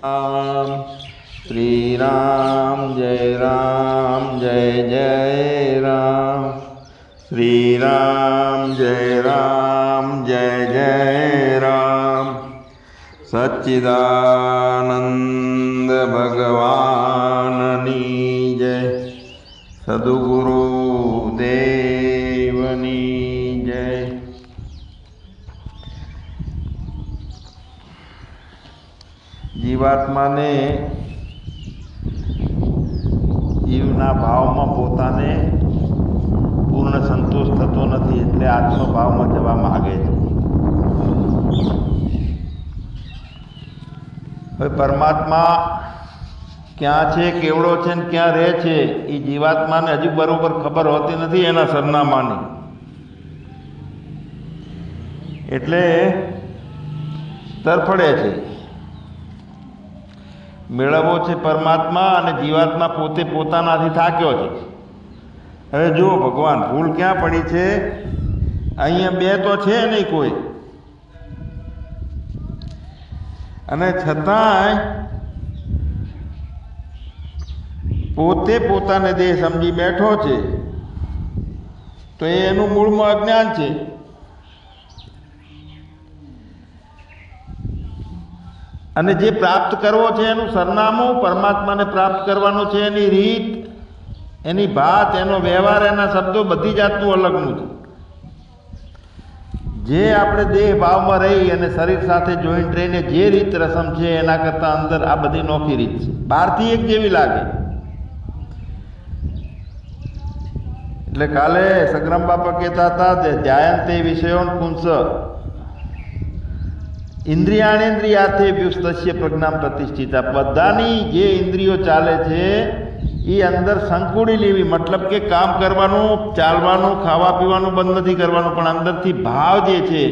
राम श्री राम जय जय राम श्री राम जय जय राम सच्चिदानंद भगवाननी जय सद्गुरु देवनी जय। જીવાત્માને જીવના ભાવમાં પોતાને પૂર્ણ સંતોષ થતો નથી, એટલે આત્મભાવમાં જવા માગે છે। હવે પરમાત્મા ક્યાં છે, કેવડો છે ને ક્યાં રહે છે એ જીવાત્માને હજુ બરોબર ખબર હોતી નથી એના સરનામાની, એટલે તરફડે છે। મેળવવો છે પરમાત્મા અને જીવાત્મા પોતે પોતાનાથી થાક્યો છે। હવે જુઓ ભગવાન ભૂલ ક્યાં પડી છે, અહીંયા બે તો છે નહીં કોઈ, અને છતાંય પોતે પોતાને દેહ સમજી બેઠો છે, તો એનું મૂળમાં અજ્ઞાન છે। અને જે પ્રાપ્ત કરવો છે એનું સરનામું, પરમાત્માને પ્રાપ્ત કરવાનું છે એની રીત, એની ભાત, એનો વ્યવહાર, એના શબ્દો બધી જાતનું અલગનું છે। જે આપણે દેહ ભાવમાં રહી અને શરીર સાથે જોઈન્ટ રહીને જે રીત રસમ છે એના કરતાં અંદર આ બધી નોખી રીત છે, બહારથી એક જેવી લાગે। એટલે કાલે સગ્રામ બાપા કહેતા હતા ધ્યાયંતે વિષયોન પુંસ ઇન્દ્રિયાણેન્દ્રિયાથે વ્યુસ્તસ્ય પ્રજ્ઞામ પ્રતિષ્ઠિતા। બધાની જે ઇન્દ્રિયો ચાલે છે એ અંદર સંકુડી લેવી, મતલબ કે કામ કરવાનું, ચાલવાનું, ખાવા પીવાનું બંધ નથી કરવાનું, પણ અંદરથી ભાવ જે છે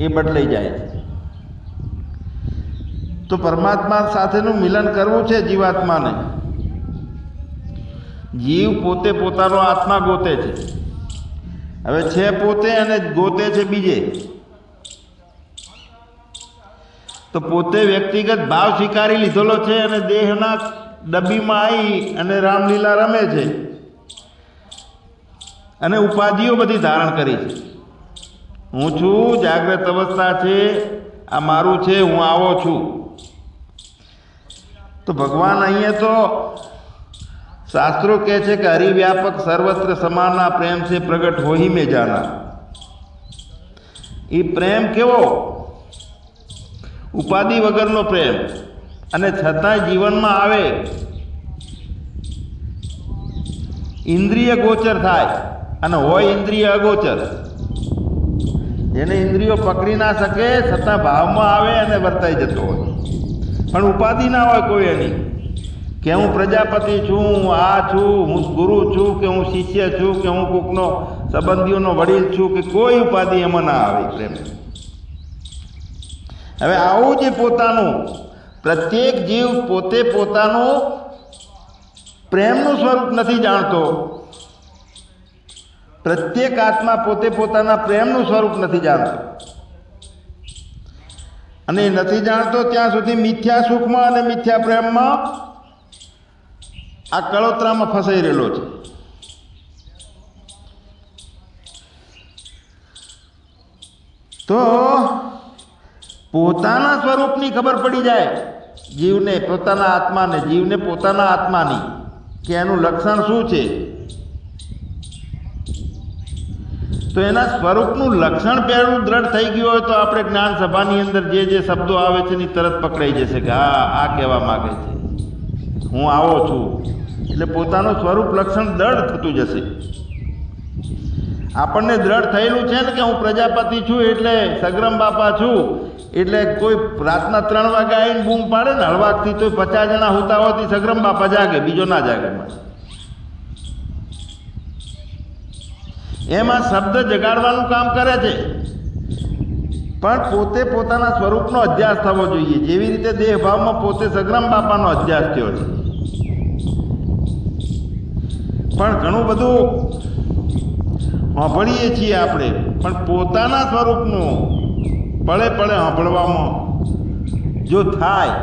એ બદલાઈ જાય છે। તો પરમાત્મા સાથેનું મિલન કરવું છે જીવાત્માને। જીવ પોતે પોતાનો આત્મા ગોતે છે, હવે છે પોતે અને ગોતે છે બીજે। તો પોતે વ્યક્તિગત ભાવ સ્વીકારી લીધેલો છે અને દેહના ડબ્બીમાં આવી અને રામલીલા રમે છે અને ઉપાધિઓ બધી ધારણ કરી છે। હું છું, જાગ્રત અવસ્થા છે, આ મારું છે, હું આવો છું। તો ભગવાન અહીંયા તો શાસ્ત્રો કહે છે કે હરિવ્યાપક સર્વત્ર સમાના પ્રેમ से प्रगट हो ही में जाना। એ પ્રેમ કેવો? ઉપાધિ વગરનો પ્રેમ, અને છતાંય જીવનમાં આવે, ઇન્દ્રિય ગોચર થાય અને હોય ઇન્દ્રિય અગોચર। જેને ઇન્દ્રિયો પકડી ના શકે છતાં ભાવમાં આવે અને વર્તાઈ જતો હોય, પણ ઉપાધિ ના હોય કોઈ એની, કે હું પ્રજાપતિ છું, હું આ છું, હું ગુરુ છું, કે હું શિષ્ય છું, કે હું કોકનો સંબંધીઓનો વડીલ છું, કે કોઈ ઉપાધિ એમાં ના આવે પ્રેમ। હવે આવું જે પોતાનું પ્રત્યેક જીવ પોતે પોતાનું પ્રેમનું સ્વરૂપ નથી જાણતો, પ્રત્યેક આત્મા પોતે પોતાના પ્રેમનું સ્વરૂપ નથી જાણતો, અને એ નથી જાણતો ત્યાં સુધી મિથ્યા સુખમાં અને મિથ્યા પ્રેમમાં આ કળોતરામાં ફસાઈ રહેલો છે। તો પોતાના સ્વરૂપની ખબર પડી જાય જીવને, પોતાના આત્માને, જીવને પોતાના આત્માની, કે એનું લક્ષણ શું છે। તો એના સ્વરૂપનું લક્ષણ પહેલું દ્રઢ થઈ ગયું હોય તો આપણે જ્ઞાન સભાની અંદર જે જે શબ્દો આવે છે એની તરત પકડાઈ જશે કે હા આ કહેવા માગે છે, હું આવો છું, એટલે પોતાનું સ્વરૂપ લક્ષણ દ્રઢ થતું જશે। આપણને દ્રઢ થયેલું છે ને કે હું પ્રજાપતિ છું, એટલે સગ્રામ બાપા છું, એટલે કોઈ રાતના 3 વાગે આવીને બૂમ પાડે ને હળવાકથી તો 50 જણા હોતા હોતી સગ્રામ બાપા જાગે, બીજો ના જાગે। એમાં શબ્દ જગાડવાનું કામ કરે છે, પણ પોતે પોતાના સ્વરૂપનો અધ્યાસ થવો જોઈએ, જેવી રીતે દેહભાવમાં પોતે સગ્રામ બાપાનો અધ્યાસ થયો છે। પણ ઘણું બધું સાંભળીએ છીએ આપણે, પણ પોતાના સ્વરૂપનું પળે પળે સાંભળવામાં જો થાય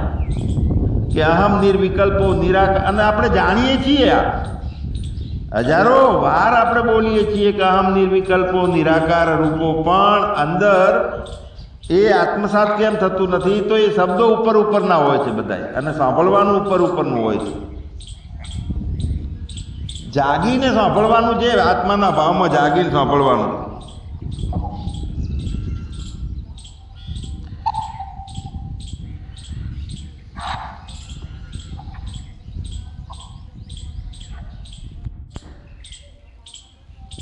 કે અહમ નિર્વિકલ્પો નિરાકાર, અને આપણે જાણીએ છીએ, આ હજારો વાર આપણે બોલીએ છીએ કે અહમ નિર્વિકલ્પો નિરાકાર રૂપો, પણ અંદર એ આત્મસાત કેમ થતું નથી? તો એ શબ્દો ઉપર ઉપરના હોય છે બધા, અને સાંભળવાનું ઉપર ઉપરનું હોય છે. જાગીને સાંભળવાનું છે, આત્માના ભાવમાં જાગીને સાંભળવાનું.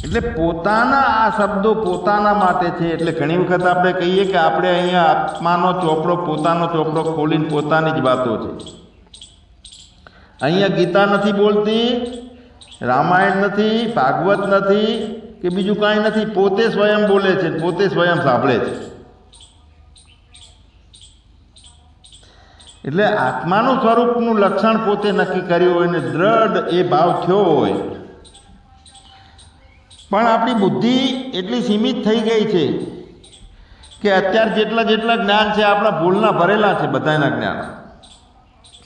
એટલે પોતાના આ શબ્દો પોતાના માટે છે. એટલે ઘણી વખત આપણે કહીએ કે આપણે અહીંયા આત્માનો ચોપડો, પોતાનો ચોપડો ખોલીને પોતાની જ વાતો છે. અહીંયા ગીતા નથી બોલતી, રામાયણ નથી, ભાગવત નથી, કે બીજું કાંઈ નથી. પોતે સ્વયં બોલે છે, પોતે સ્વયં સાંભળે છે. એટલે આત્માનું સ્વરૂપનું લક્ષણ પોતે નક્કી કર્યું હોય ને દ્રઢ એ ભાવ થયો હોય, પણ આપણી બુદ્ધિ એટલી સીમિત થઈ ગઈ છે કે અત્યારે જેટલા જ્ઞાન છે આપણા ભૂલના ભરેલા છે બધાના જ્ઞાન.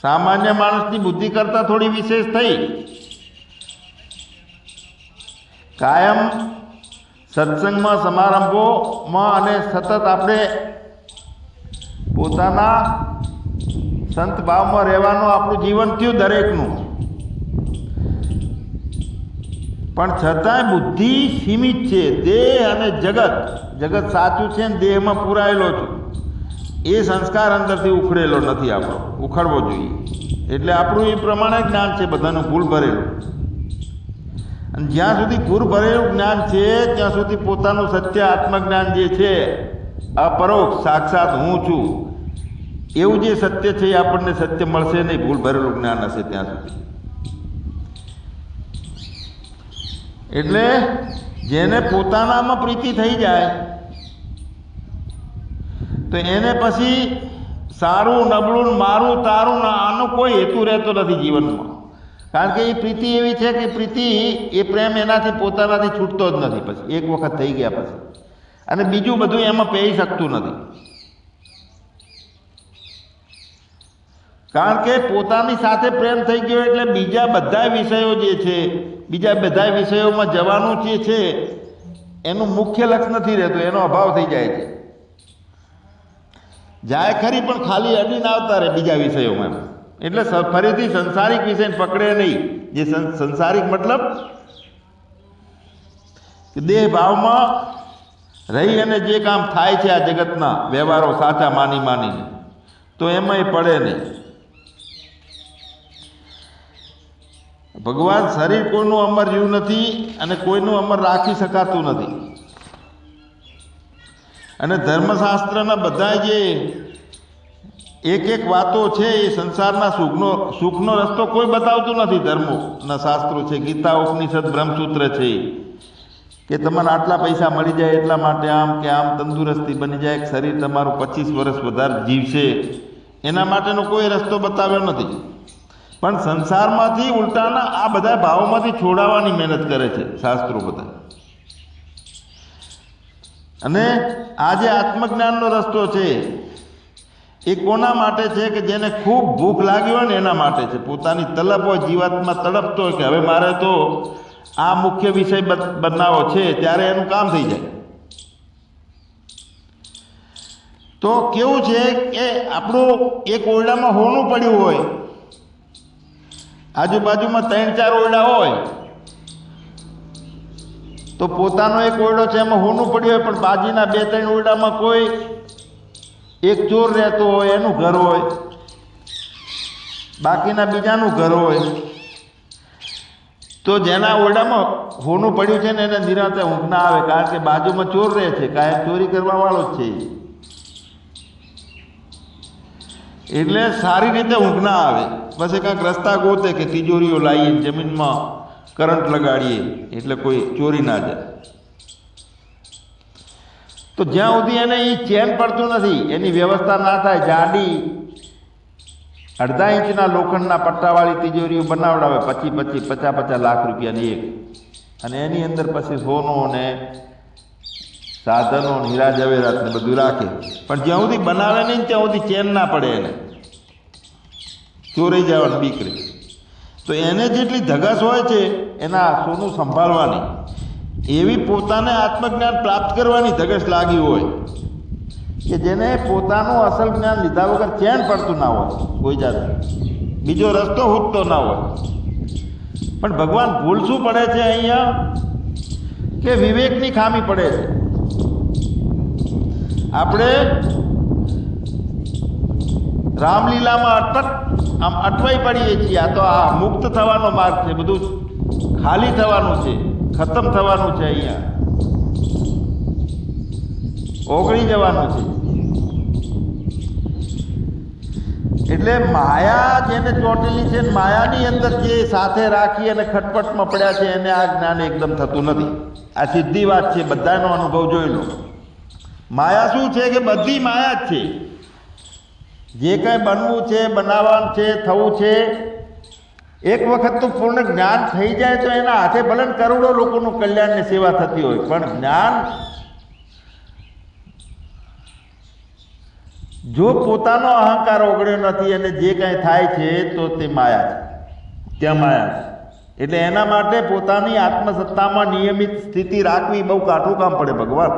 સામાન્ય માણસની બુદ્ધિ કરતાં થોડી વિશેષ થઈ. કાયમ સત્સંગમાં, સમારંભોમાં અને સતત આપણે પોતાના સંત ભાવમાં રહેવાનું આપણું જીવન થયું દરેકનું, પણ છતાંય બુદ્ધિ સીમિત છે. દેહ અને જગત સાચું છે ને દેહમાં પૂરાયેલો છું, એ સંસ્કાર અંદરથી ઉખડેલો નથી, આપણો ઉખડવો જોઈએ. એટલે આપણું એ પ્રમાણે જ્ઞાન છે બધાનું ભૂલ ભરેલું. અને જ્યાં સુધી ભૂલ ભરેલું જ્ઞાન છે ત્યાં સુધી પોતાનું સત્ય આત્મજ્ઞાન જે છે, અપરોક્ષ સાક્ષાત હું છું એવું જે સત્ય છે એ આપણને સત્ય મળશે નહીં, ભૂલ ભરેલું જ્ઞાન હશે ત્યાં સુધી. એટલે જેને પોતાનામાં પ્રીતિ થઈ જાય તો એને પછી સારું નબળું, મારું તારું, આનો કોઈ હેતુ રહેતો નથી જીવનમાં. કારણ કે એ પ્રીતિ એવી છે કે પ્રીતિ એ પ્રેમ એનાથી પોતાનાથી છૂટતો જ નથી પછી, એક વખત થઈ ગયા પછી, અને બીજું બધું એમાં પહેરી શકતું નથી. કારણ કે પોતાની સાથે પ્રેમ થઈ ગયો એટલે બીજા બધા વિષયો જે છે, બીજા બધા વિષયોમાં જવાનું જે છે એનું મુખ્ય લક્ષ્ય નથી રહેતું, એનો અભાવ થઈ જાય છે. જાય ખરી પણ ખાલી અડીને આવતા રહે બીજા વિષયોમાં. એટલે ફરીથી સંસારિક વિષયને પકડે નહીં. જે સંસારિક મતલબ દેહ ભાવમાં રહી અને જે કામ થાય છે આ જગતના વ્યવહારો સાચા માનીને, તો એમાં એ પડે નહીં. ભગવાન શરીર કોઈનું અમર રહ્યું નથી અને કોઈનું અમર રાખી શકાતું નથી. અને ધર્મશાસ્ત્રના બધા જે એક વાતો છે એ સંસારના સુખનો રસ્તો કોઈ બતાવતું નથી. ધર્મોના શાસ્ત્રો છે, ગીતા, ઉપનિષદ, બ્રહ્મસૂત્ર છે કે તમને આટલા પૈસા મળી જાય એટલા માટે આમ કે આમ તંદુરસ્તી બની જાય, શરીર તમારું 25 વર્ષ વધારે જીવશે, એના માટેનો કોઈ રસ્તો બતાવ્યો નથી. પણ સંસારમાંથી ઉલટાના આ બધા ભાવોમાંથી છોડાવવાની મહેનત કરે છે શાસ્ત્રો બધા. અને આ જે આત્મજ્ઞાનનો રસ્તો છે એ કોના માટે છે? કે જેને ખૂબ ભૂખ લાગી હોય ને એના માટે છે. પોતાની તલબ હોય, જીવાત્મા તડપતો હોય કે હવે મારે તો આ મુખ્ય વિષય બનાવવો છે, ત્યારે એનું કામ થઈ જાય. તો કેવું છે કે આપણું એક ઓરડામાં હોનું પડ્યું હોય, આજુબાજુમાં 3-4 ઓરડા હોય, તો પોતાનો એક ઓરડો છે એમાં હોનું પડ્યું હોય, પણ બાજુના 2-3 ઓરડામાં કોઈ એક ચોર રહેતો હોય, એનું ઘર હોય, બાકીના બીજાનું ઘર હોય. તો જેના ઓરડામાં હોનું પડ્યું છે ને એને નિરાંતે ઊંઘ ના આવે, કારણ કે બાજુમાં ચોર રહે છે, કાયમ ચોરી કરવા વાળો જ છે. એટલે સારી રીતે ઊંઘ ના આવે. પછી કાંઈક રસ્તા ગોતે કે તિજોરીઓ લાવીએ, જમીનમાં કરંટ લગાડીએ એટલે કોઈ ચોરી ના જાય. તો જ્યાં સુધી એને એ ચેન પડતું નથી, એની વ્યવસ્થા ના થાય, જાડી 1.5 ઇંચના લોખંડના પટ્ટાવાળી તિજોરીઓ બનાવડાવે 50 લાખ રૂપિયાની એક, અને એની અંદર પછી સોનું ને સાધનો, હીરા જવેરાત ને બધું રાખે. પણ જ્યાં સુધી બનાવે નહીં ત્યાં સુધી ચેન ના પડે એને. ચોરાઈ જવાની બીક રહે. તો એને જેટલી ધગસ હોય છે એના સોનું સંભાળવાની, એવી પોતાને આત્મજ્ઞાન પ્રાપ્ત કરવાની ધગસ લાગી હોય કે જેને પોતાનું અસલ જ્ઞાન લીધા વગર ચેન પડતું ના હોય, કોઈ જાતે બીજો રસ્તો હોતતો ના હોય. પણ ભગવાન ભૂલ શું પડે છે અહીંયા કે વિવેકની ખામી પડે છે. આપણે રામલીલામાં અટવાઈ પડીએ છીએ. આ તો આ મુક્ત થવાનો માર્ગ છે, બધું ખાલી થવાનું છે, ખતમ થવાનું છે, અહીંયા ઓગળી જવાનું છે. એટલે માયા જેને ચોટેલી છે, માયાની અંદર જે સાથે રાખી અને ખટપટમાં પડ્યા છે એને આ જ્ઞાન એકદમ થતું નથી. આ સીધી વાત છે, બધાનો અનુભવ જોઈ લો. માયા શું છે કે બધી માયા જ છે. જે કંઈ બનવું છે, બનાવવાનું છે, થવું છે, એક વખત તો પૂર્ણ જ્ઞાન થઈ જાય તો એના હાથે ભલે કરોડો લોકોનું કલ્યાણની સેવા થતી હોય, પણ જ્ઞાન જો પોતાનો અહંકાર ઓગળ્યો નથી અને જે કાંઈ થાય છે તો તે માયા છે, ત્યાં માયા છે. એટલે એના માટે પોતાની આત્મસત્તામાં નિયમિત સ્થિતિ રાખવી બહુ કાઠું કામ પડે. ભગવાન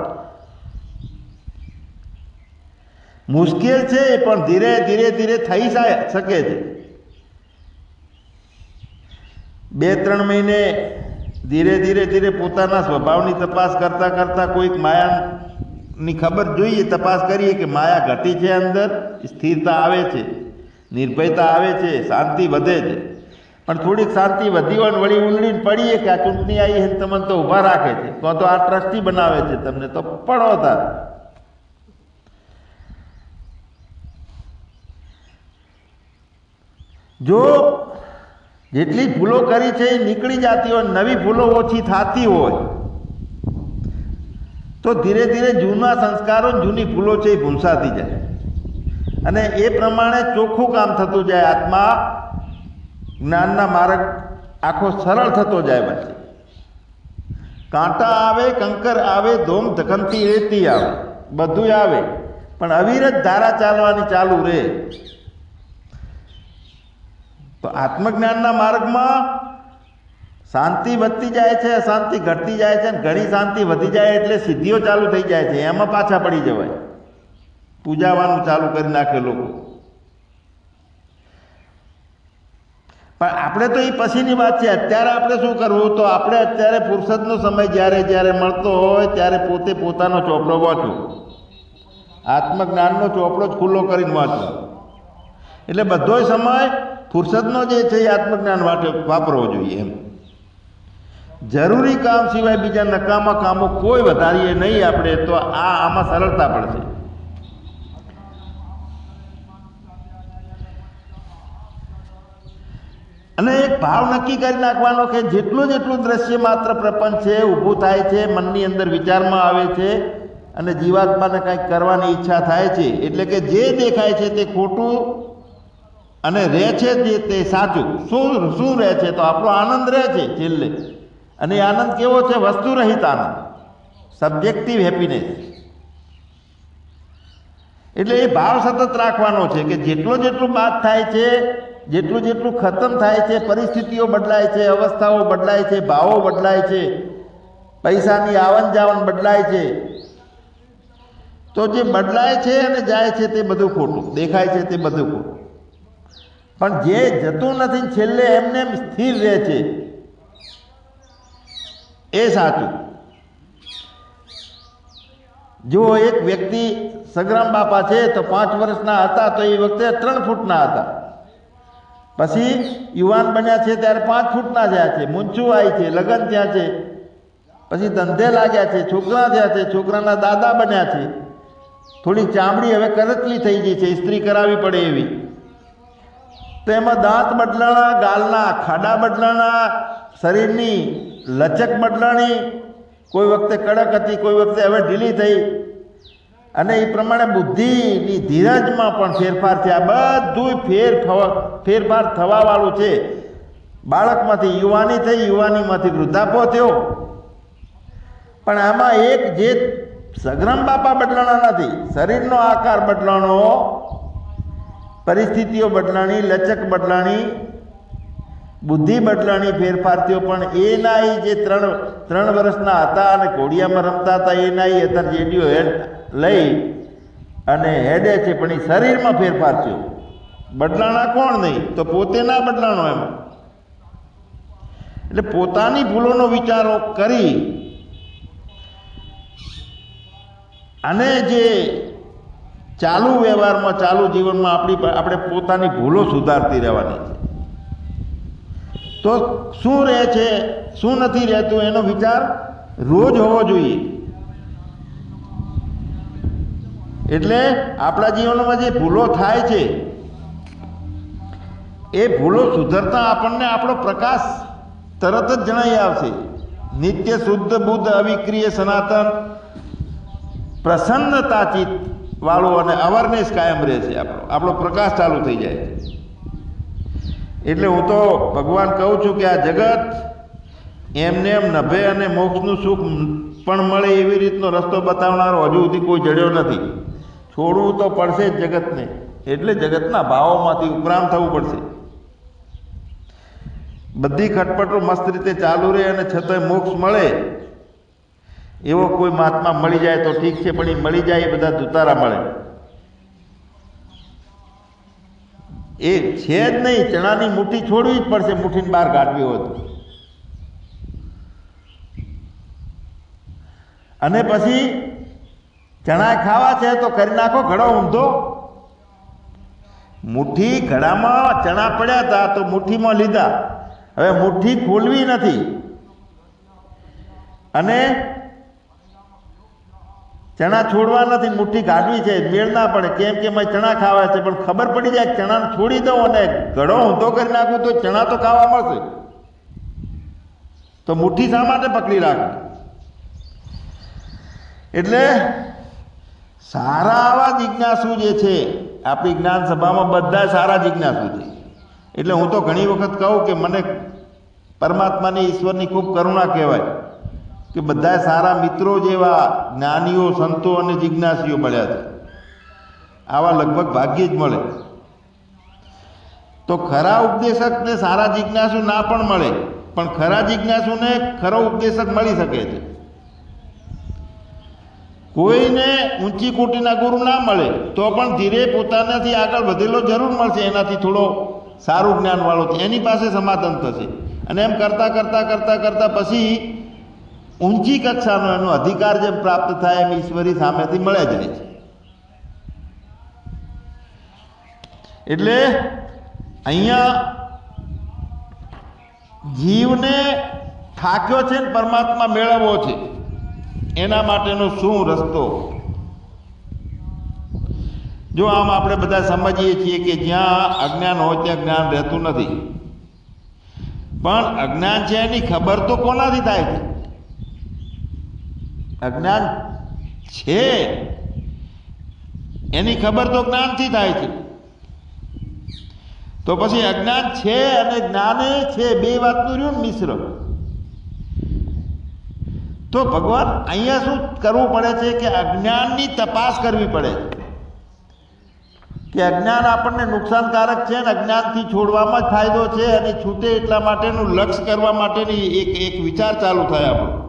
મુશ્કેલ છે પણ ધીરે ધીરે ધીરે થઈ શકે છે. 2-3 મહિને ધીરે ધીરે ધીરે પોતાના સ્વભાવની તપાસ કરતાં કરતાં કોઈક માયાની ખબર જોઈએ, તપાસ કરીએ કે માયા ઘટી છે, અંદર સ્થિરતા આવે છે, નિર્ભયતા આવે છે, શાંતિ વધે છે. પણ થોડીક શાંતિ વધી હોય વળી ઉલડીને પડીએ કે આ ચૂંટણી આવી છે તમને તો ઊભા રાખે છે, તો આ ટ્રસ્ટી બનાવે છે તમને, તો પડો તારે. જો જેટલી ભૂલો કરી છે એ નીકળી જતી હોય, નવી ભૂલો ઓછી થતી હોય તો ધીરે ધીરે જૂના સંસ્કારો, જૂની ભૂલો છે એ ભૂંસાતી જાય અને એ પ્રમાણે ચોખ્ખું કામ થતું જાય. આત્મા જ્ઞાનના માર્ગ આખો સરળ થતો જાય. પછી કાંટા આવે, કંકર આવે, ધોમ ધકમતી રેતી આવે, બધું આવે, પણ અવિરત ધારા ચાલવાની ચાલુ રહે. તો આત્મજ્ઞાનના માર્ગમાં શાંતિ વધતી જાય છે, અશાંતિ ઘટતી જાય છે, અને ઘણી શાંતિ વધી જાય એટલે સિદ્ધિઓ ચાલુ થઈ જાય છે. એમાં પાછા પડી જવાય, પૂજાવાનું ચાલુ કરી નાખે લોકો. પણ આપણે તો એ પછીની વાત છે. અત્યારે આપણે શું કરવું? તો આપણે અત્યારે ફુરસદનો સમય જ્યારે જ્યારે મળતો હોય ત્યારે પોતે પોતાનો ચોપડો વાંચો, આત્મજ્ઞાનનો ચોપડો જ ખુલ્લો કરીને વાંચો. એટલે બધો સમય ફુરસદનો જે છે એ આત્મજ્ઞાન વાપરવો જોઈએ. એમ જરૂરી કામ સિવાય બીજા નકામા કામો કોઈ વધારીએ નહીં આપણે, તો આમાં સરળતા પડશે. અને એક ભાવ નક્કી કરી નાખવાનો કે જેટલું જેટલું દ્રશ્ય માત્ર પ્રપંચ છે, ઊભું થાય છે, મનની અંદર વિચારમાં આવે છે અને જીવાત્માને કંઈક કરવાની ઈચ્છા થાય છે, એટલે કે જે દેખાય છે તે ખોટું અને રહે છે જે તે સાચું. શું રહે છે? તો આપણો આનંદ રહે છે છેલ્લે. અને એ આનંદ કેવો છે? વસ્તુ રહિત આનંદ, સબ્જેક્ટિવ હેપીનેસ. એટલે એ ભાવ સતત રાખવાનો છે કે જેટલું જેટલું બાદ થાય છે, જેટલું જેટલું ખતમ થાય છે, પરિસ્થિતિઓ બદલાય છે, અવસ્થાઓ બદલાય છે, ભાવો બદલાય છે, પૈસાની આવન જાવન બદલાય છે, તો જે બદલાય છે અને જાય છે તે બધું ખોટું દેખાય છે, તે બધું ખોટું. પણ જે જતું નથી, છેલ્લે એમને સ્થિર રહે છે, એ સાચું. જો એક વ્યક્તિ સંગ્રામ બાપા છે તો 5 વર્ષના હતા તો એ વખતે 3 ફૂટના હતા, પછી યુવાન બન્યા છે ત્યારે 5 ફૂટના થયા છે, મૂંછું છે, લગ્ન થયા છે, પછી ધંધે લાગ્યા છે, છોકરા થયા છે, છોકરાના દાદા બન્યા છે, થોડી ચામડી હવે કરચલી થઈ ગઈ છે, ઇસ્ત્રી કરાવવી પડે એવી. તો એમાં દાંત બદલાણા, ગાલના ખાડા બદલાણા, શરીરની લચક બદલાણી, કોઈ વખતે કડક હતી, કોઈ વખતે હવે ઢીલી થઈ, અને એ પ્રમાણે બુદ્ધિની ધીરજમાં પણ ફેરફાર થયા. બધું ફેરફાર થવાવાળું છે. બાળકમાંથી યુવાની થઈ, યુવાનીમાંથી વૃદ્ધાપો થયો. પણ આમાં એક જે સંગ્રામ બાપા બદલાણા નથી, શરીરનો આકાર બદલાણો, પરિસ્થિતિઓ બદલાણી, લચક બદલાણી, બુદ્ધિ બદલાણી, ફેરફાર થયો, પણ એના જે ત્રણ વર્ષના હતા અને ઘોડિયામાં રમતા હતા એના અત્યારે રેડિયો હેડ લઈ અને હેડે છે, પણ એ શરીરમાં ફેરફાર થયો. બદલાણા કોણ નહીં? તો પોતે ના બદલાણો એમાં. એટલે પોતાની ભૂલોનો વિચારો કરી અને જે ચાલુ વ્યવહારમાં, ચાલુ જીવનમાં આપણે પોતાની ભૂલો સુધારતી રહેવાની છે. તો શું રહે છે, શું નથી રહેતું, એનો વિચાર રોજ હોવો જોઈએ. એટલે આપણા જીવનમાં જે ભૂલો થાય છે એ ભૂલો સુધરતા આપણને આપણો પ્રકાશ તરત જ જણાઈ આવશે. નિત્ય શુદ્ધ બુદ્ધ અવિક્રિય સનાતન પ્રસન્નતાચિત વાળો અને અવેરનેસ કાયમ રહે છે. આપણો પ્રકાશ ચાલુ થઈ જાય છે. એટલે હું તો ભગવાન કહું છું કે આ જગત એમને એમ નભે અને મોક્ષનું સુખ પણ મળે એવી રીતનો રસ્તો બતાવનારો હજુ સુધી કોઈ જડ્યો નથી. છોડવું તો પડશે જ જગતને. એટલે જગતના ભાવોમાંથી ઉપરામ થવું પડશે. બધી ખટપટો મસ્ત રીતે ચાલુ રહે અને છતાંય મોક્ષ મળે એવો કોઈ મહાત્મા મળી જાય તો ઠીક છે, પણ એ મળી જાય એ બધા દુતારા મળે. એ છે જ નહીં. ચણાની મુઠ્ઠી છોડવી જ પડશે, મુઠ્ઠીને બહાર કાઢવી હોય તો. અને પછી ચણા ખાવા છે તો કરી નાખો ઘડો ઊંધો. મુઠ્ઠી ઘડામાં ચણા પડ્યા હતા તો મુઠ્ઠીમાં લીધા, હવે મુઠ્ઠી ખોલવી નથી અને ચણા છોડવા નથી, મુઠ્ઠી કાઢવી છે. મેળ ના પડે, કેમ કે મેં ચણા ખાવા છે, પણ ખબર પડી જાય ચણાને છોડી દઉં અને ઘડો ઊંધો કરી નાખું તો ચણા તો ખાવા મળશે. તો મુઠ્ઠી શા માટે પકડી રાખવી? એટલે સારા આવા જિજ્ઞાસુ જે છે આપણી જ્ઞાન સભામાં બધા સારા જિજ્ઞાસુ છે. એટલે હું તો ઘણી વખત કહું કે મને પરમાત્માની, ઈશ્વરની ખૂબ કરુણા કહેવાય કે બધા સારા મિત્રો જેવા જ્ઞાનીઓ, સંતો અને જિજ્ઞાસીઓ મળ્યા છે. આવા લગભગ ભાગ્યે જ મળે. તો ખરા ઉપદેશકને સારા જિજ્ઞાસુ ના પણ મળે, પણ ખરા જિજ્ઞાસુને ખરો ઉપદેશક મળી શકે છે. કોઈને ઊંચી કોટીના ગુરુ ના મળે તો પણ ધીરે પોતાનાથી આગળ વધેલો જરૂર મળશે, એનાથી થોડો સારું જ્ઞાનવાળો, એની પાસે સમાધાન થશે. અને એમ કરતાં કરતાં કરતાં કરતાં પછી ઊંચી કક્ષાનો એનો અધિકાર જેમ પ્રાપ્ત થાય એમ ઈશ્વરી સામેથી મળે જાય છે. એટલે અહીંયા જીવને થાક્યો છે ને પરમાત્મા મેળવવો છે, એના માટેનો શું રસ્તો? જો આમ આપણે બધા સમજીએ છીએ કે જ્યાં અજ્ઞાન હોય ત્યાં જ્ઞાન રહેતું નથી, પણ અજ્ઞાન છે એની ખબર તો કોનાથી થાય છે? અજ્ઞાન છે એની ખબર તો જ્ઞાનથી થાય છે. તો પછી અજ્ઞાન છે અને જ્ઞાને છે, બે વાતનું રહ્યું ને મિશ્ર. તો ભગવાન અહીંયા શું કરવું પડે છે કે અજ્ઞાનની તપાસ કરવી પડે કે અજ્ઞાન આપણને નુકસાનકારક છે અને અજ્ઞાનથી છોડવામાં જ ફાયદો છે, અને છૂટે એટલા માટેનું લક્ષ્ય કરવા માટેની એક વિચાર ચાલુ થાય આપણો.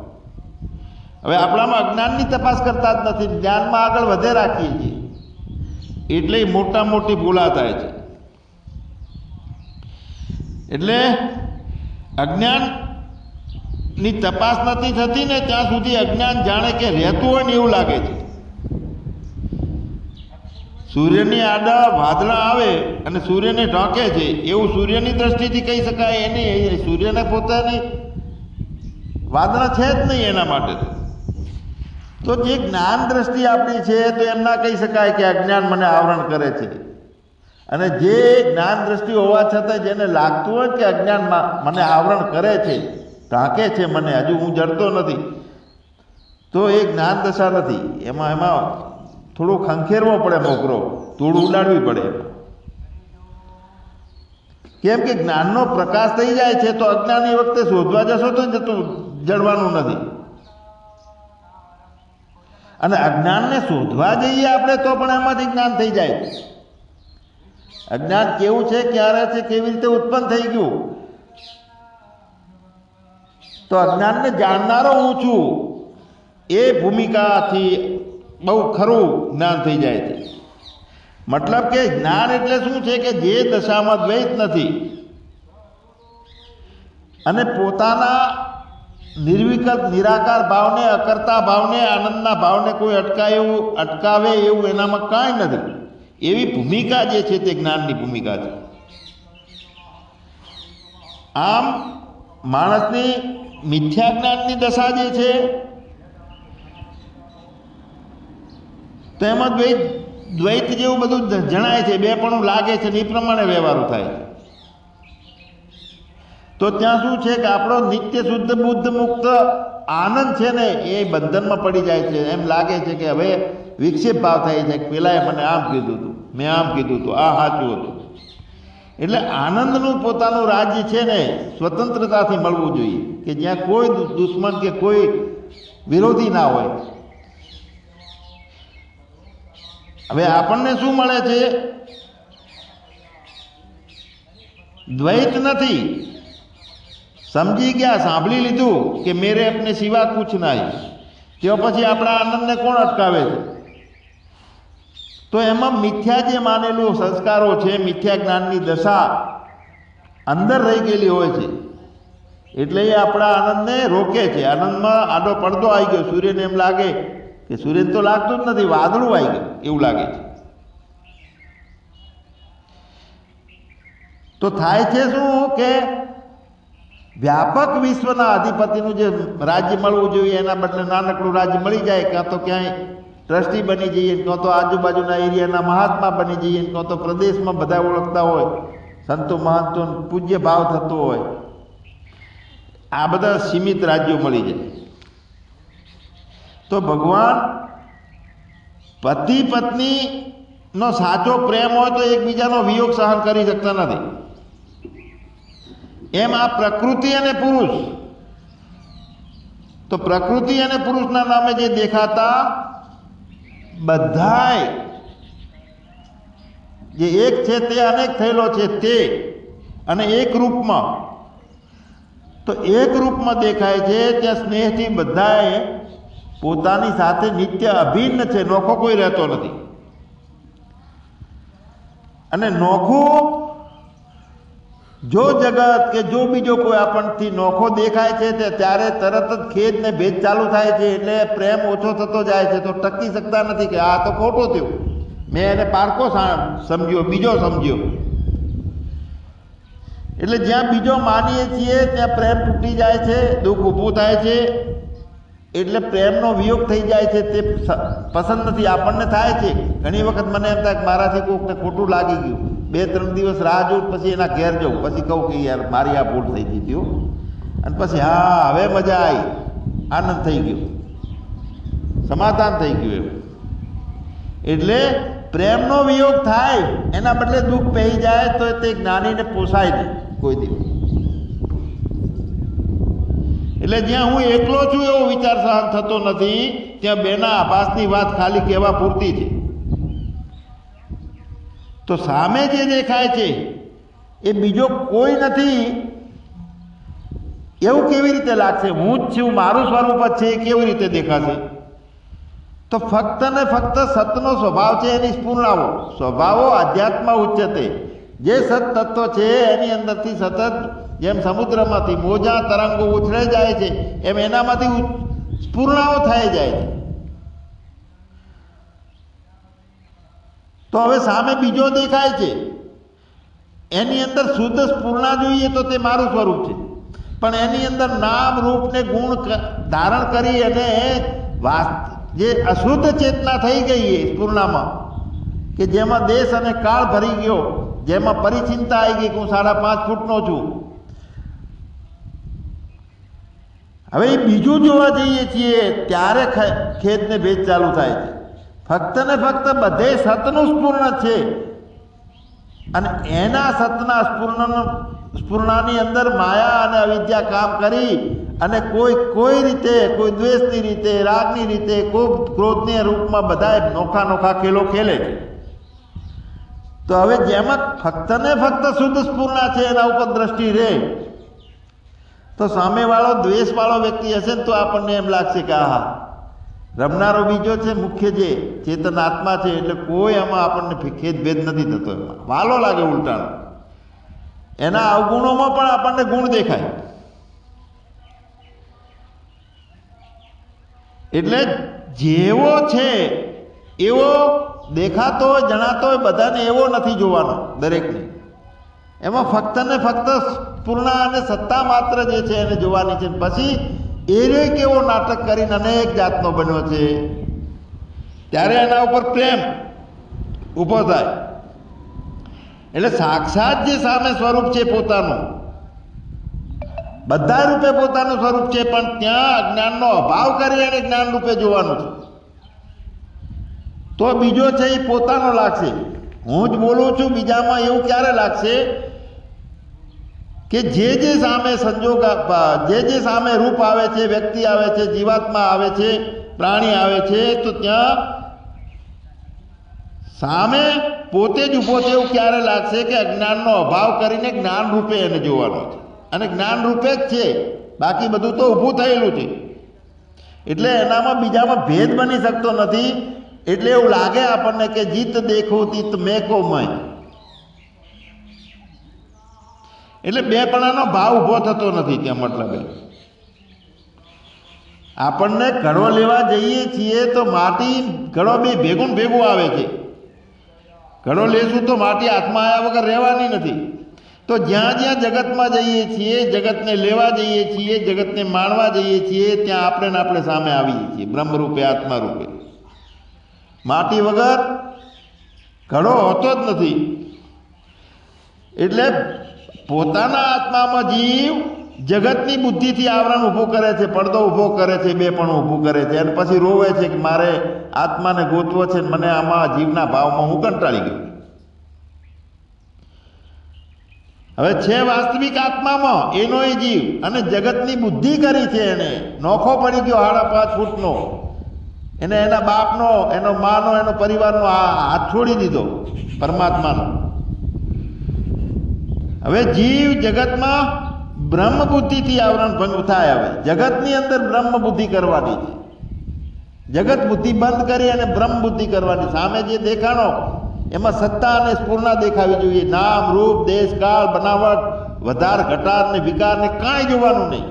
હવે આપણામાં અજ્ઞાનની તપાસ કરતા જ નથી, જ્ઞાનમાં આગળ વધે રાખીએ છીએ, એટલે મોટા મોટી ભૂલા થાય છે. એટલે અજ્ઞાનની તપાસ નથી થતી ને ત્યાં સુધી અજ્ઞાન જાણે કે રહેતું હોય ને એવું લાગે છે. સૂર્યની આડા વાદળા આવે અને સૂર્યને ઢાંકે છે એવું સૂર્યની દ્રષ્ટિથી કહી શકાય. એની સૂર્યને પોતાની વાદળા છે જ નહીં એના માટે. તો જે જ્ઞાન દ્રષ્ટિ આપણી છે તો એમ ના કહી શકાય કે અજ્ઞાન મને આવરણ કરે છે. અને જે જ્ઞાન દ્રષ્ટિ હોવા છતાં જેને લાગતું હોય કે અજ્ઞાન મને આવરણ કરે છે, ઢાંકે છે મને, હજુ હું જડતો નથી, તો એ જ્ઞાન દશા નથી. એમાં થોડું ખંખેરવો પડે, મોકરો ધૂળ ઉડાડવી પડે. કેમ કે જ્ઞાનનો પ્રકાશ થઈ જાય છે તો અજ્ઞાન એ વખતે શોધવા જશો તો જડવાનું નથી. અને અજ્ઞાનને શોધવા જઈએ આપણે તો પણ એમાંથી જ્ઞાન થઈ જાય. અજ્ઞાન કેવું છે, ક્યારે છે, કેવી રીતે ઉત્પન્ન થઈ ગયું? તો અજ્ઞાનને જાણનારો હું છું એ ભૂમિકાથી બહુ ખરું જ્ઞાન થઈ જાય છે. મતલબ કે જ્ઞાન એટલે શું છે કે જે દશામાં દ્વૈત નથી અને પોતાના નિર્વિકલ્પ નિરાકાર ભાવને, અકર્તા ભાવને, આનંદના ભાવને કોઈ અટકાવે એવું એનામાં કાંઈ નથી. એવી ભૂમિકા જે છે તે જ્ઞાનની ભૂમિકા છે. આમ માણસની મિથ્યા જ્ઞાનની દશા જે છે તો એમાં દ્વૈત જેવું બધું જણાય છે, બે પણ લાગે છે ને એ પ્રમાણે વ્યવહારો થાય છે. તો ત્યાં શું છે કે આપણો નિત્ય શુદ્ધ બુદ્ધ મુક્ત આનંદ છે ને એ બંધનમાં પડી જાય છે. એમ લાગે છે કે હવે વિક્ષેપ ભાવ થાય છે કે પેલાએ મને આમ કીધું હતું, મેં આમ કીધું હતું, આ સાચું હતું. એટલે આનંદનું પોતાનું રાજ્ય છે ને સ્વતંત્રતાથી મળવું જોઈએ કે જ્યાં કોઈ દુશ્મન કે કોઈ વિરોધી ના હોય. હવે આપણને શું મળે છે? દ્વૈત નથી. સમજી ગયા, સાંભળી લીધું કે મેરે અપને સિવા કુછ નહીં. તો પછી આપણા આનંદને કોણ અટકાવે છે? તો એમાં મિથ્યા જે માનેલું સંસ્કારો છે, મિથ્યા જ્ઞાનની દશા અંદર રહી ગયેલી હોય છે એટલે એ આપણા આનંદને રોકે છે. આનંદમાં આડો પડદો આવી ગયો. સૂર્યને એમ લાગે કે સૂર્યને તો લાગતું જ નથી, વાદળું આવી ગયું એવું લાગે છે. તો થાય છે શું કે વ્યાપક વિશ્વના અધિપતિનું જે રાજ્ય મળવું જોઈએ એના બદલે નાનકડું રાજ્ય મળી જાય. કાં તો ક્યાંય ટ્રસ્ટી બની જઈએ, કાં તો આજુબાજુના એરિયાના મહાત્મા બની જઈએ, કાં તો પ્રદેશમાં બધા ઓળખતા હોય, સંતો મહંતો પૂજ્ય ભાવ થતો હોય. આ બધા સીમિત રાજ્યો મળી જાય. તો ભગવાન પતિ પત્નીનો સાચો પ્રેમ હોય તો એકબીજાનો વિયોગ સહન કરી શકતા નથી. એમ આ પ્રકૃતિ અને પુરુષ, તો પ્રકૃતિ અને પુરુષના નામે જે દેખાતા બધાય જે એક છે તે અનેક થયેલો છે તે, અને એક રૂપમાં, તો એક રૂપમાં દેખાય છે ત્યાં સ્નેહથી બધાએ પોતાની સાથે નિત્ય અભિન્ન છે. નોખો કોઈ રહેતો નથી. અને નોખું જો જગત કે જો બીજો કોઈ આપણથી નોખો દેખાય છે ત્યારે તરત જ ખેદ ને ભેદ ચાલુ થાય છે. એટલે પ્રેમ ઓછો થતો જાય છે. તો ટકી શકતા નથી કે આ તો ખોટો થયો, મેં એને પારકો સમજ્યો, બીજો સમજ્યો. એટલે જ્યાં બીજો માનીએ છીએ ત્યાં પ્રેમ તૂટી જાય છે, દુઃખ ઊભું થાય છે. એટલે પ્રેમનો વિયોગ થઈ જાય છે. તે પસંદ નથી. આપણને થાય છે ઘણી વખત. મને એમ થાય કે મારાથી કોઈકને ખોટું લાગી ગયું, 2-3 દિવસ રાહ જોઉં, પછી એના ઘેર જવું, પછી કહું કે યાર મારી આ ભૂલ થઈ ગઈ હતી, અને પછી હા હવે મજા આવી, આનંદ થઈ ગયો, સમાધાન થઈ ગયું. એમ એટલે પ્રેમનો વિયોગ થાય એના બદલે દુઃખ પહેરી જાય તો તે જ્ઞાનીને પોસાય નહીં કોઈ દિવસ. એટલે જ્યાં હું એકલો છું એવો વિચાર સહન થતો નથી, ત્યાં બેના આભાસની વાત ખાલી કહેવા પૂરતી છે. તો સામે જે દેખાય છે એ બીજો કોઈ નથી એવું કેવી રીતે લાગશે? હું જ છું, મારું સ્વરૂપ જ છે, એ કેવી રીતે દેખાશે? તો ફક્ત ને ફક્ત સતનો સ્વભાવ છે, એની સ્ફૂર્ણાઓ સ્વભાવો અધ્યાત્મ ઉચ્ચતે. જે સત તત્વ છે એની અંદરથી સતત જેમ સમુદ્રમાંથી મોજા તરંગો ઉછળે જાય છે એમ એનામાંથી સ્ફૂર્ણાઓ થઈ જાય છે. તો હવે સામે બીજો દેખાય છે, એની અંદર શુદ્ધ સ્ફૂર્ણા જોઈએ તો તે મારું સ્વરૂપ છે, પણ એની અંદર નામ રૂપ ને ગુણ ધારણ કરી અને જે અશુદ્ધ ચેતના થઈ ગઈ એ સ્ફૂર્ણામાં, કે જેમાં દેશ અને કાળ ભરી ગયો, જેમાં પરિચિંતા આવી ગઈ કે હું 5.5 ફૂટનો છું. હવે એ બીજું જોવા જઈએ છીએ ત્યારે ખેદ ને ભેદ ચાલુ થાય છે. ફક્ત ને ફક્ત બધે સતનું સ્ફૂર્ણ છે, અને એના સતના સ્ફૂર્ણાની અંદર માયા અને અવિદ્યા કામ કરી અને કોઈ રીતે, કોઈ દ્વેષની રીતે, રાગની રીતે, કોઈ ક્રોધની રૂપમાં બધા નોખા નોખા ખેલો ખેલે છે. તો હવે જેમાં ફક્ત ને ફક્ત શુદ્ધ સ્ફૂર્ણા છે એના ઉપર દ્રષ્ટિ રહે તો સામેવાળો દ્વેષવાળો વ્યક્તિ હશે ને તો આપણને એમ લાગશે કે આહા રમનારો બીજો છે, મુખ્ય જે ચેતન આત્મા છે, એટલે કોઈ આમાં આપણને ખેદભેદ નથી થતો, એમાં વાલો લાગે ઉલટાનો. એના અવગુણોમાં પણ આપણને ગુણ દેખાય. એટલે જેવો છે એવો દેખાતો હોય, જણાતો હોય, બધાને એવો નથી જોવાનો દરેકને. એમાં ફક્ત ને ફક્ત પૂર્ણા અને સત્તા માત્ર જે છે એને જોવાની છે. પછી એ કેવો નાટક કરીને અનેક જાતનો બન્યો છે ત્યારે એના ઉપર પ્રેમ ઊભો થાય. એટલે સાક્ષાત જે સામે સ્વરૂપ છે પોતાનું, બધા રૂપે પોતાનું સ્વરૂપ છે, પણ ત્યાં અજ્ઞાનનો અભાવ કરી એને જ્ઞાન રૂપે જોવાનું છે. તો બીજો છે એ પોતાનો લાગશે. હું જ બોલું છું, બીજામાં એવું ક્યારે લાગશે કે જે સામે સંજોગ, જે સામે રૂપ આવે છે, વ્યક્તિ આવે છે, જીવાત્મા આવે છે, પ્રાણી આવે છે, તો ત્યાં સામે પોતે જ ઊભો છે એવું ક્યારે લાગશે કે અજ્ઞાનનો અભાવ કરીને જ્ઞાન રૂપે એને જોવાનો છે. અને જ્ઞાન રૂપે જ છે, બાકી બધું તો ઊભું થયેલું છે. એટલે એનામાં બીજામાં ભેદ બની શકતો નથી. એટલે એવું લાગે આપણને કે જીત દેખો તીત મેકો મય. એટલે બેપણાનો ભાવ ઊભો થતો નથી ત્યાં. મતલબ આપણને ઘડો લેવા જઈએ છીએ તો માટી ઘડો બે ભેગું ભેગું આવે છે. ઘડો લેશું તો માટી હાથમાં આવ્યા વગર રહેવાની નથી. તો જ્યાં જ્યાં જગતમાં જઈએ છીએ, જગતને લેવા જઈએ છીએ, જગતને માણવા જઈએ છીએ, ત્યાં આપણે ને આપણે સામે આવીએ છીએ બ્રહ્મરૂપે, આત્મા રૂપે. માટી વગર ઘડો હોતો જ નથી. એટલે પોતાના આત્મામાં જીવ જગતની બુદ્ધિથી આવરણ ઊભું કરે છે, પડદો ઊભો કરે છે, બેપણું ઊભું કરે છે, અને પછી રોવે છે કે મારે આત્માને ગોતવો છે, મને આમાં જીવના ભાવમાં હું કંટાળી ગયો. હવે છે વાસ્તવિક આત્મામાં એનો એ જીવ, અને જગતની બુદ્ધિ કરી છે એને. નોખો પડી ગયો 5.5 ફૂટનો, એને એના બાપનો, એનો માનો, એનો પરિવારનો હાથ છોડી દીધો પરમાત્માનો. હવે જીવ જગતમાં બ્રહ્મ બુદ્ધિથી આવરણ ભંગ થાય. હવે જગતની અંદર બ્રહ્મ બુદ્ધિ કરવાની છે. જગત બુદ્ધિ બંધ કરી અને બ્રહ્મ બુદ્ધિ કરવાની. સામે જે દેખાણો એમાં સત્તા અને સ્ફૂર્ણા દેખાવી જોઈએ. નામ, રૂપ, દેશ, કાળ, બનાવટ, વધાર, ઘટાર ને વિકાર ને કાંઈ જોવાનું નહીં.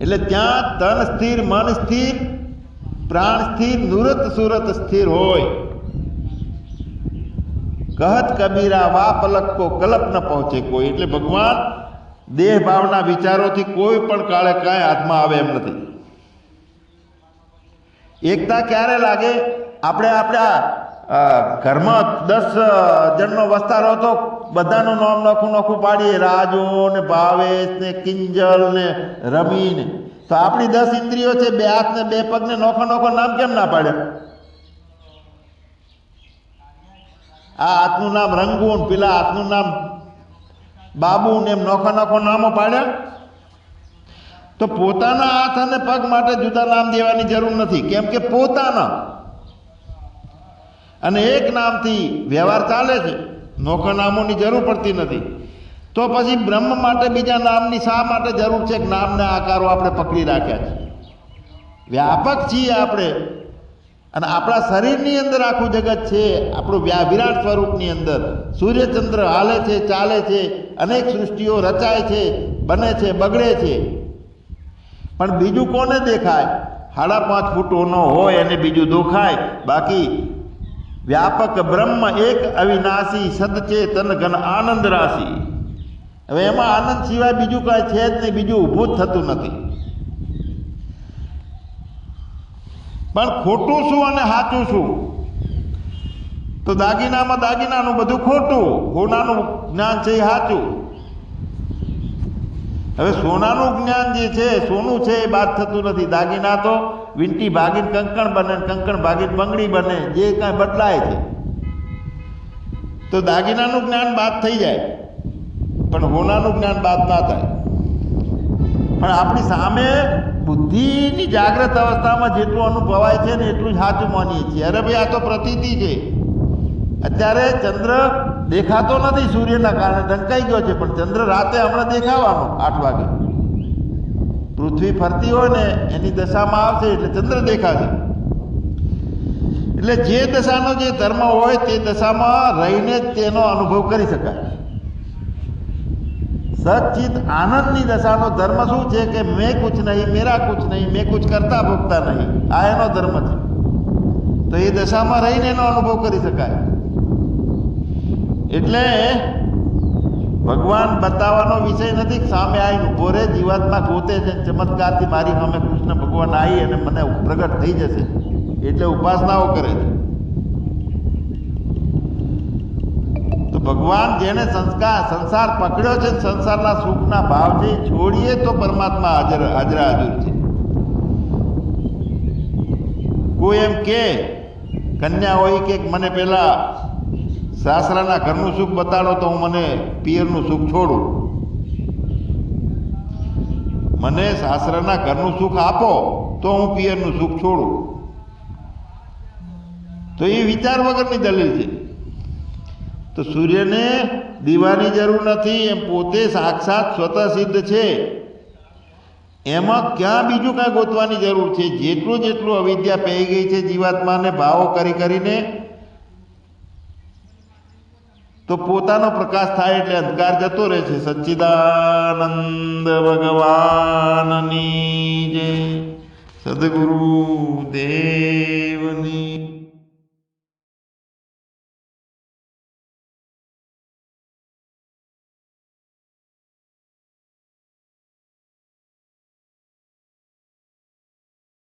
એટલે ત્યાં તન સ્થિર, મન સ્થિર, પ્રાણ સ્થિર, નુરત સુરત સ્થિર હોય. કહત કબીરા વા પલક કો કલ્પ ન પહોંચે કોઈ. એટલે ભગવાન દેહ ભાવના વિચારોથી કોઈ પણ કાળે કાંઈ હાથમાં આવે એમ નથી. એકતા ક્યારે લાગે? આપણે આપણા ઘરમાં 10 જણનો વસ્તાર હતો, બધાનું નામ નોખું પાડીએ, રાજુ ને ભાવેશ ને કિંજલ ને રમી ને. તો આપણી 10 ઇન્દ્રિયો છે, 2 હાથ ને 2 પગ ને નોખો નામ કેમ ના પાડે? આ હાથનું નામ રંગુ, પેલા હાથનું નામ બાબુ ને એમ નોખો નામો પાડ્યા. તો પોતાના હાથ અને પગ માટે જુદા નામ દેવાની જરૂર નથી, કેમ કે પોતાના અને એક નામથી વ્યવહાર ચાલે છે. નોખા નામોની જરૂર પડતી નથી. તો પછી બ્રહ્મ માટે બીજા નામની શા માટે જરૂર છે? નામના આકારો આપણે પકડી રાખ્યા છે. વ્યાપક છીએ આપણે, અને આપણા શરીરની અંદર આખું જગત છે. આપણું વિરાટ સ્વરૂપની અંદર સૂર્યચંદ્ર હાલે છે, ચાલે છે, અનેક સૃષ્ટિઓ રચાય છે, બને છે, બગડે છે. પણ બીજું કોને દેખાય? 5.5 ફૂટનો હોય અને બીજું દોખાય. બાકી વ્યાપક બ્રહ્મ એક અવિનાશી સદચેતન ઘન આનંદ રાશિ. હવે એમાં આનંદ સિવાય બીજું કાંઈ છે જ નહીં, બીજું ઊભું જ થતું નથી. પણ ખોટું શું અને સાચું શું? તો દાગીનામાં દાગીનાનું બધું ખોટું, સોનાનું જ્ઞાન છે એ સાચું. હવે સોનાનું જ્ઞાન જે છે, સોનું છે એ બાદ થતું નથી. દાગીના તો વીંટી ભાગીને કંકણ બને, કંકણ ભાગીને બંગડી બને, જે કાંઈ બદલાય છે. તો દાગીનાનું જ્ઞાન બાદ થઈ જાય, પણ સોનાનું જ્ઞાન બાદ ના થાય. પણ આપણી સામે બુદ્ધિની જાગ્રત અવસ્થામાં જેટલું અનુભવાય છે ને એટલું જ સાચું માનીએ છીએ. અરે ભાઈ, આ તો પ્રતીતિ છે. અત્યારે ચંદ્ર દેખાતો નથી, સૂર્યના કારણે ઢંકાઈ ગયો છે, પણ ચંદ્ર રાતે હમણાં દેખાવાનો 8 વાગે. પૃથ્વી ફરતી હોય ને એની દશામાં આવશે એટલે ચંદ્ર દેખાશે. એટલે જે દશાનો જે ધર્મ હોય તે દશામાં રહીને જ તેનો અનુભવ કરી શકાય. સચ્ચિત આનંદની દશાનો ધર્મ શું છે કે મેં કુછ નહીં, મેરા કુછ નહીં, મેં કુછ કરતા ભોગતા નહીં, આ એનો ધર્મ છે. તો એ દશામાં રહીને એનો અનુભવ કરી શકાય. એટલે ભગવાન બતાવવાનો વિષય નથી. સામે આવીને ઉભો રહે, જીવાત્મા ગોતે છે, ચમત્કારથી મારી સામે કૃષ્ણ ભગવાન આવી અને મને પ્રગટ થઈ જશે એટલે ઉપાસનાઓ કરે છે. તો ભગવાન જેને સંસાર પકડ્યો છે, સંસારના સુખના ભાવથી છોડીએ તો પરમાત્મા હાજરા હાજર છે. કોઈ એમ કે કન્યા હોય કે મને પેલા સાસરાના ઘરનું સુખ બતાડો તો હું મને પિયરનું સુખ છોડું. મને સાસરાના ઘરનું સુખ આપો તો હું પિયરનું સુખ છોડું. તો એ વિચાર વગરની દલીલ છે. તો સૂર્યને દીવાની જરૂર નથી, એમ પોતે સાક્ષાત સ્વતઃ સિદ્ધ છે. એમાં ક્યાં બીજું કાંઈ ગોતવાની જરૂર છે? જેટલું અવિદ્યા પહી ગઈ છે જીવાત્માને ભાવો કરીને, તો પોતાનો પ્રકાશ થાય એટલે અંધકાર જતો રહે છે. સચ્ચિદાનંદ ભગવાનની જય. સદગુરુ દેવ.